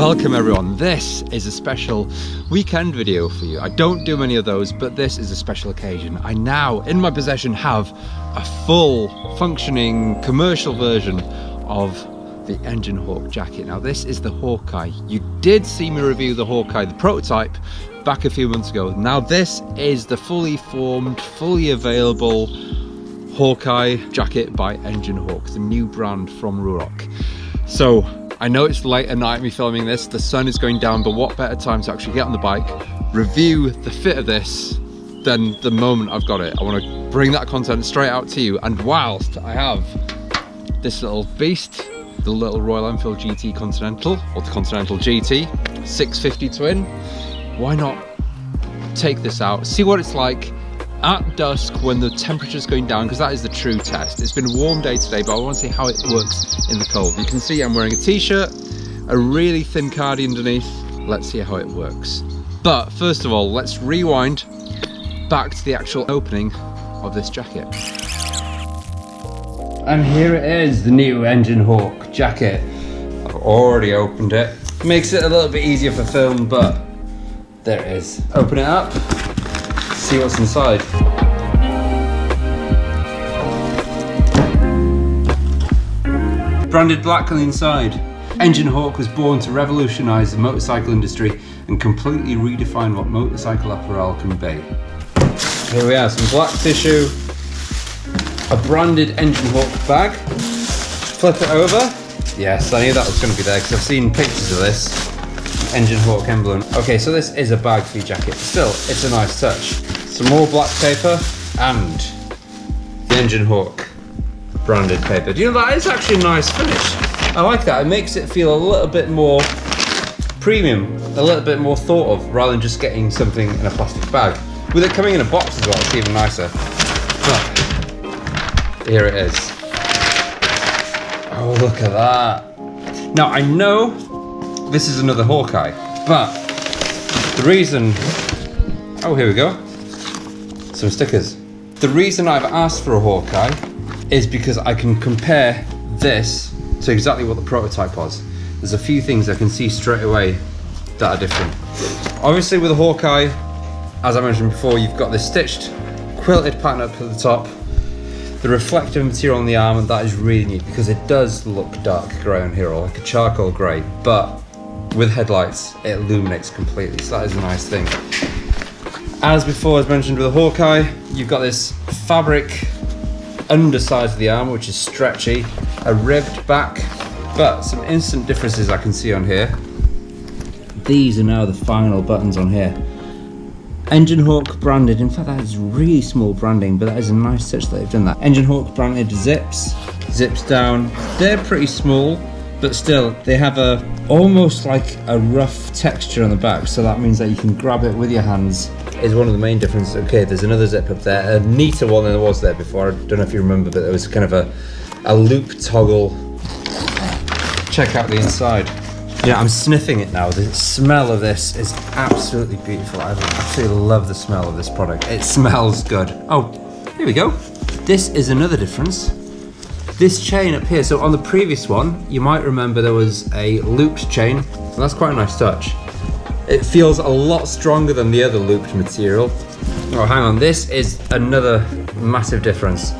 Welcome everyone, this is a special weekend video for you. I don't do many of those, but this is a special occasion. I now, in my possession, have a full functioning commercial version of the EngineHawk jacket. Now this is the Hawkeye. You did see me review the Hawkeye, the prototype, back a few months ago. Now this is the fully formed, fully available Hawkeye jacket by EngineHawk, the new brand from Ruroc. So I know it's late at night me filming this, the sun is going down, but what better time to actually get on the bike, review the fit of this than the moment I've got it. I want to bring that content straight out to you, and whilst I have this little beast, the little Royal Enfield GT Continental, or the Continental GT 650 twin, why not take this out, see what it's like at dusk when the temperature's going down, because that is the true test. It's been a warm day today, but I want to see how it works in the cold. You can see I'm wearing a t-shirt, a really thin cardi underneath. Let's see how it works. But first of all, let's rewind back to the actual opening of this jacket. And here it is, the new EngineHawk jacket. I've already opened it. Makes it a little bit easier for film, but there it is. Open it up. See what's inside. Branded black on the inside. EngineHawk was born to revolutionise the motorcycle industry and completely redefine what motorcycle apparel can be. Here we are, some black tissue, a branded EngineHawk bag. Flip it over. Yes, I knew that was going to be there because I've seen pictures of this. EngineHawk emblem. Okay, so this is a bag for your jacket, but still, it's a nice touch. Some more black paper and the EngineHawk branded paper. Do you know, that is actually a nice finish. I like that. It makes it feel a little bit more premium, a little bit more thought of, rather than just getting something in a plastic bag. With it coming in a box as well, it's even nicer. But here it is. Oh, look at that. Now, I know this is another Hawkeye, but the reason, oh, here we go, some stickers. The reason I've asked for a Hawkeye is because I can compare this to exactly what the prototype was. There's a few things I can see straight away that are different. Obviously with a Hawkeye, as I mentioned before, you've got this stitched, quilted pattern up at the top, the reflective material on the arm, and that is really neat because it does look dark grey on here, or like a charcoal grey, but with headlights, it illuminates completely, so that is a nice thing. As before, as mentioned with the Hawkeye, you've got this fabric underside of the arm, which is stretchy, a ribbed back, but some instant differences I can see on here. These are now the final buttons on here. EngineHawk branded, in fact that is really small branding, but that is a nice touch that they've done that. EngineHawk branded zips down, they're pretty small, but still they have a almost like a rough texture on the back, so that means that you can grab it with your hands. Is one of the main differences. Okay, there's another zip up there, a neater one than there was there before. I don't know if you remember, but there was kind of a loop toggle. Check out the inside. Yeah, I'm sniffing it now. The smell of this is absolutely beautiful. I absolutely love the smell of this product. It smells good. Oh, here we go. This is another difference. This chain up here, so on the previous one, you might remember there was a looped chain, so that's quite a nice touch. It feels a lot stronger than the other looped material. Oh, hang on, this is another massive difference,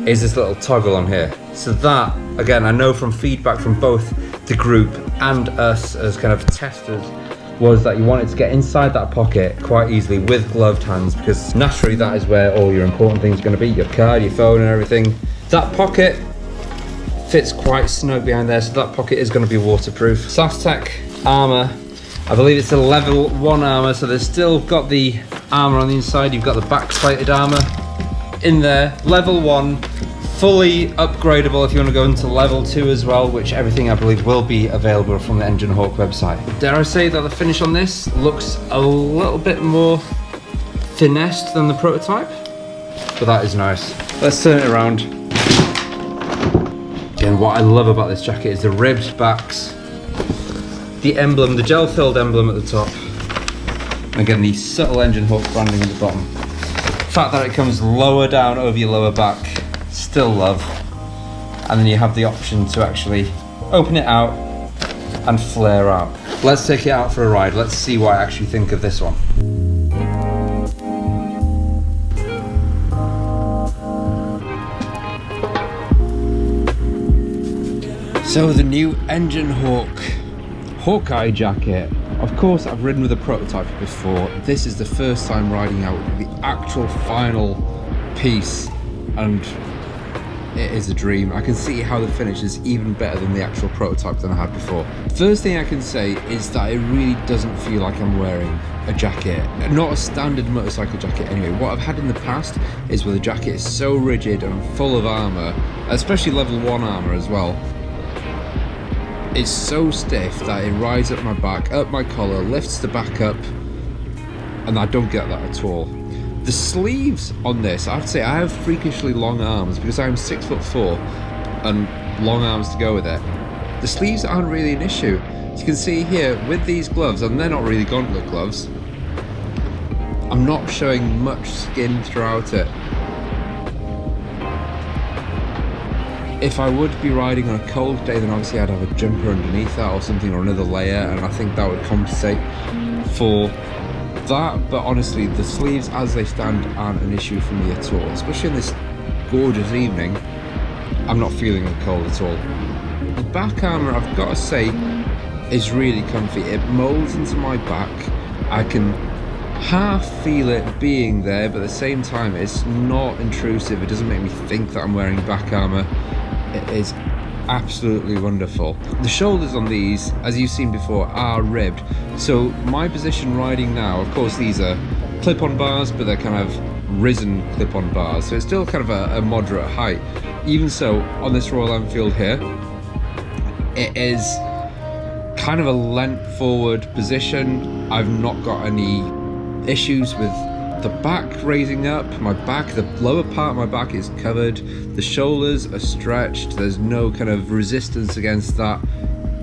is this little toggle on here. So that, again, I know from feedback from both the group and us as kind of testers, was that you wanted to get inside that pocket quite easily with gloved hands, because naturally that is where all your important things are going to be, your card, your phone and everything. That pocket fits quite snug behind there, so that pocket is going to be waterproof. Safstec armour, I believe it's a level 1 armour, so there's still got the armour on the inside, you've got the back plated armour in there. Level 1, fully upgradable if you want to go into level 2 as well, which everything I believe will be available from the EngineHawk website. Dare I say that the finish on this looks a little bit more finessed than the prototype, but that is nice. Let's turn it around. Again, what I love about this jacket is the ribbed backs, the emblem, the gel-filled emblem at the top, and again the subtle EngineHawk branding at the bottom. The fact that it comes lower down over your lower back, still love. And then you have the option to actually open it out and flare out. let's take it out for a ride. Let's see what I actually think of this one. So the new EngineHawk Hawkeye jacket. Of course, I've ridden with a prototype before. This is the first time riding out the actual final piece, and it is a dream. I can see how the finish is even better than the actual prototype than I had before. First thing I can say is that it really doesn't feel like I'm wearing a jacket. Not a standard motorcycle jacket anyway. What I've had in the past is where the jacket is so rigid and full of armour, especially level 1 armour as well. It's so stiff that it rides up my back, up my collar, lifts the back up, and I don't get that at all. The sleeves on this, I have to say, I have freakishly long arms because I'm 6'4" and long arms to go with it. The sleeves aren't really an issue. As you can see here, with these gloves, and they're not really gauntlet gloves, I'm not showing much skin throughout it. If I would be riding on a cold day, then obviously I'd have a jumper underneath that or something, or another layer, and I think that would compensate for that. But honestly, the sleeves as they stand aren't an issue for me at all, especially in this gorgeous evening. I'm not feeling the cold at all. The back armour, I've got to say, is really comfy. It molds into my back. I can half feel it being there, but at the same time it's not intrusive. It doesn't make me think that I'm wearing back armour. It is absolutely wonderful. The shoulders on these, as you've seen before, are ribbed. So my position riding now, of course these are clip-on bars, but they're kind of risen clip-on bars, so it's still kind of a moderate height. Even so, on this Royal Enfield here, it is kind of a length forward position. I've not got any issues with the back raising up. My back, the lower part of my back is covered, the shoulders are stretched, there's no kind of resistance against that.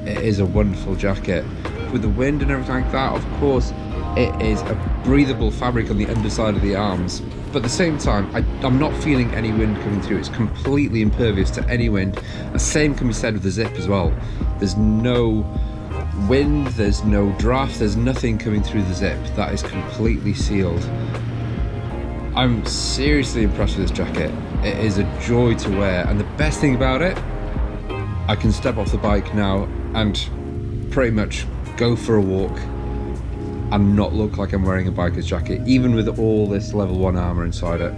It is a wonderful jacket. With the wind and everything like that, of course, it is a breathable fabric on the underside of the arms, but at the same time, I'm not feeling any wind coming through. It's completely impervious to any wind. The same can be said with the zip as well. There's no wind, there's no draft, there's nothing coming through the zip. That is completely sealed. I'm seriously impressed with this jacket. It is a joy to wear, and the best thing about it, I can step off the bike now and pretty much go for a walk and not look like I'm wearing a biker's jacket, even with all this level 1 armour inside it.